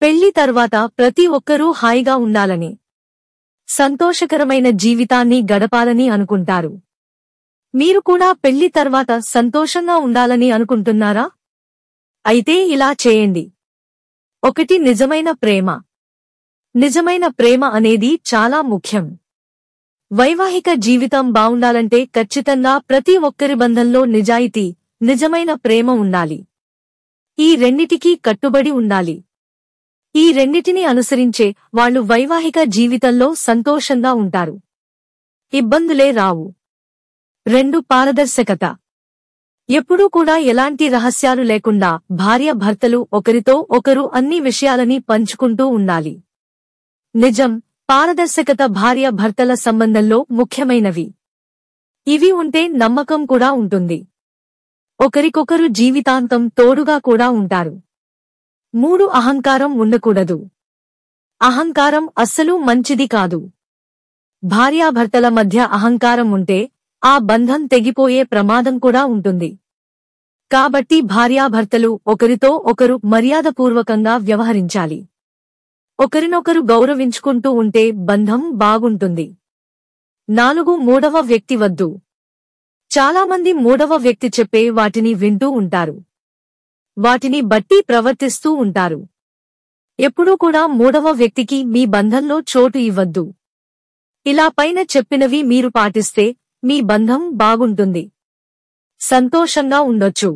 పెళ్లి తర్వాత ప్రతి ఒక్కరూ హాయిగా ఉండాలని, సంతోషకరమైన జీవితాన్ని గడపాలని అనుకుంటారు. మీరు కూడా పెళ్లి తర్వాత సంతోషంగా ఉండాలని అనుకుంటున్నారా? అయితే ఇలా చేయండి. 1. నిజమైన ప్రేమ. నిజమైన ప్రేమ అనేది చాలా ముఖ్యం. వైవాహిక జీవితం బావుండాలంటే ఖచ్చితంగా ప్రతి ఒక్కరి బంధంలో నిజాయితీ, నిజమైన ప్రేమ ఉండాలి. ఈ రెండిటికీ కట్టుబడి ఉండాలి. ఈ రెండిటిని అనుసరించే వాళ్ళు వైవాహిక జీవితంలో సంతోషంగా ఉంటారు. ఇబ్బందులే రావు. 2. పారదర్శకత. ఎప్పుడూ కూడా ఎలాంటి రహస్యాలు లేకుండా భార్యాభర్తలు ఒకరితో ఒకరు అన్ని విషయాలని పంచుకుంటూ ఉండాలి. నిజం, పారదర్శకత భార్యాభర్తల సంబంధంలో ముఖ్యమైనవి. ఇవి ఉంటే నమ్మకం కూడా ఉంటుంది. ఒకరికొకరు జీవితాంతం తోడుగా కూడా ఉంటారు. 3. అహంకారం ఉండకూడదు. అహంకారం అస్సలు మంచిది కాదు. భార్యాభర్తల మధ్య అహంకారం ఉంటే ఆ బంధం తెగిపోయే ప్రమాదం కూడా ఉంటుంది. కాబట్టి భార్యాభర్తలు ఒకరితో ఒకరు మర్యాదపూర్వకంగా వ్యవహరించాలి. ఒకరినొకరు గౌరవించుకుంటూ ఉంటే బంధం బాగుంటుంది. 4. మూడవ వ్యక్తి వద్దు. చాలామంది మూడవ వ్యక్తి చెప్పే వాటిని వింటూ ఉంటారు. వాటిని బట్టి ప్రవర్తిస్తూ ఉంటారు. ఎప్పుడూ కూడా మూడవ వ్యక్తికి మీ బంధంలో చోటు ఇవ్వద్దు. ఇలా పైన చెప్పినవి మీరు పాటిస్తే మీ బంధం బాగుంటుంది. సంతోషంగా ఉండొచ్చు.